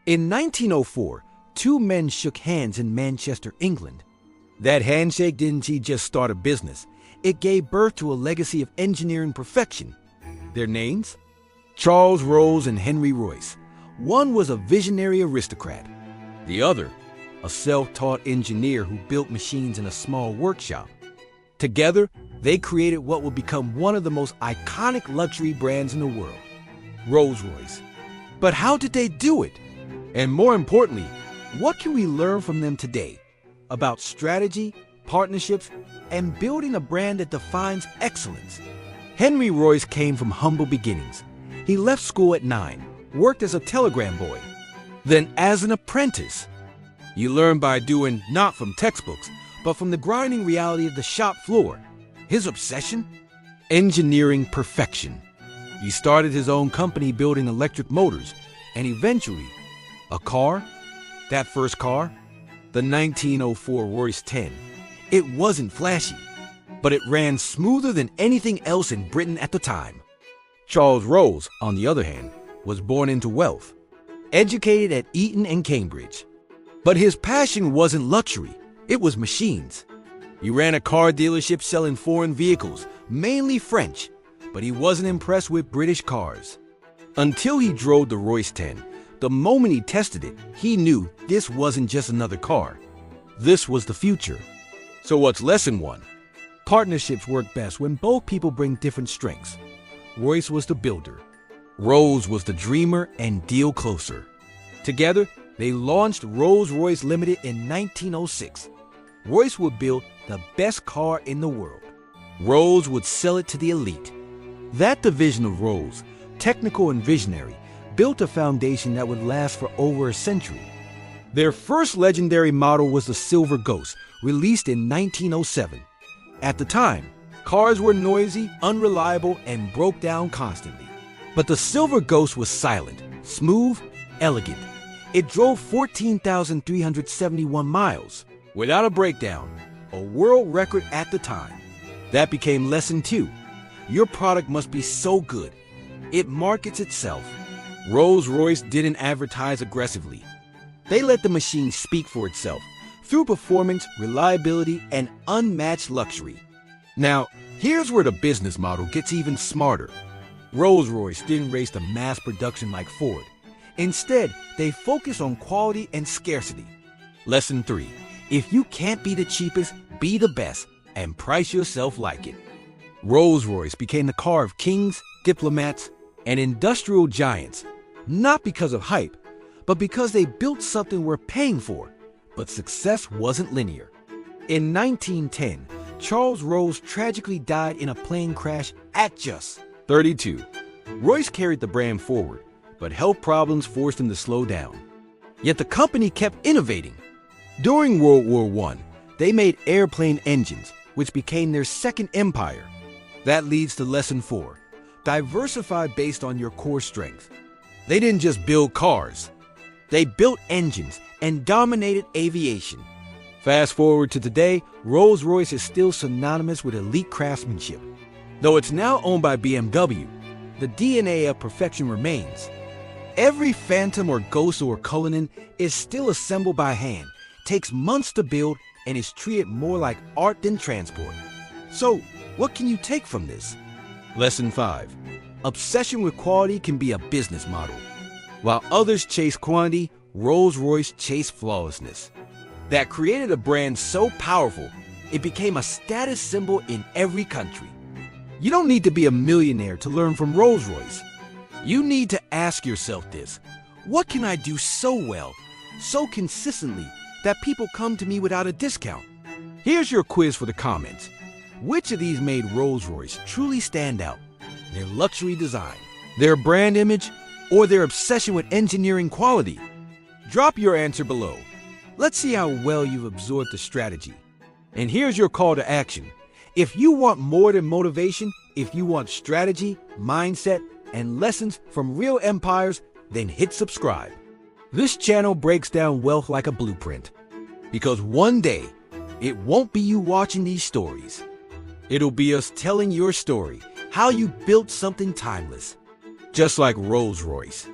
In 1904, two men shook hands in Manchester, England. That handshake didn't just start a business. It gave birth to a legacy of engineering perfection. Their names? Charles Rolls and Henry Royce. One was a visionary aristocrat. The other, a self-taught engineer who built machines in a small workshop. Together, they created what would become one of the most iconic luxury brands in the world, Rolls-Royce. But how did they do it? And more importantly, what can we learn from them today about strategy, partnerships, and building a brand that defines excellence? Henry Royce came from humble beginnings. He left school at 9, worked as a telegram boy, then as an apprentice. You learn by doing not from textbooks, but from the grinding reality of the shop floor. His obsession? Engineering perfection. He started his own company building electric motors, and eventually, a car? That first car? The 1904 Royce 10. It wasn't flashy, but it ran smoother than anything else in Britain at the time. Charles Rolls, on the other hand, was born into wealth, educated at Eton and Cambridge. But his passion wasn't luxury, it was machines. He ran a car dealership selling foreign vehicles, mainly French, but he wasn't impressed with British cars. Until he drove the Royce 10, the moment he tested it, he knew this wasn't just another car. This was the future. So what's lesson 1? Partnerships work best when both people bring different strengths. Royce was the builder. Rolls was the dreamer and deal closer. Together, they launched Rolls-Royce Limited in 1906. Royce would build the best car in the world. Rolls would sell it to the elite. That division of Rolls, technical and visionary, built a foundation that would last for over a century. Their first legendary model was the Silver Ghost, released in 1907. At the time, cars were noisy, unreliable, and broke down constantly. But the Silver Ghost was silent, smooth, elegant. It drove 14,371 miles without a breakdown, a world record at the time. That became lesson 2. Your product must be so good. It markets itself. Rolls-Royce didn't advertise aggressively. They let the machine speak for itself through performance, reliability, and unmatched luxury. Now, here's where the business model gets even smarter. Rolls-Royce didn't race to mass production like Ford. Instead, they focus on quality and scarcity. Lesson 3. If you can't be the cheapest, be the best and price yourself like it. Rolls-Royce became the car of kings, diplomats, and industrial giants, not because of hype, but because they built something worth paying for. But success wasn't linear. In 1910, Charles Rolls tragically died in a plane crash at just 32. Royce carried the brand forward, but health problems forced him to slow down. Yet the company kept innovating. During World War I, they made airplane engines, which became their second empire. That leads to lesson 4. Diversify based on your core strength. They didn't just build cars. They built engines and dominated aviation. Fast forward to today, Rolls-Royce is still synonymous with elite craftsmanship. Though it's now owned by BMW, the DNA of perfection remains. Every Phantom or Ghost or Cullinan is still assembled by hand, takes months to build, and is treated more like art than transport. So, what can you take from this? Lesson 5. Obsession with quality can be a business model. While others chase quantity, Rolls-Royce chased flawlessness. That created a brand so powerful, it became a status symbol in every country. You don't need to be a millionaire to learn from Rolls-Royce. You need to ask yourself this: what can I do so well, so consistently, that people come to me without a discount? Here's your quiz for the comments. Which of these made Rolls-Royce truly stand out? Their luxury design, their brand image, or their obsession with engineering quality? Drop your answer below. Let's see how well you've absorbed the strategy. And here's your call to action. If you want more than motivation, if you want strategy, mindset, and lessons from real empires, then hit subscribe. This channel breaks down wealth like a blueprint. Because one day, it won't be you watching these stories. It'll be us telling your story, how you built something timeless. Just like Rolls-Royce.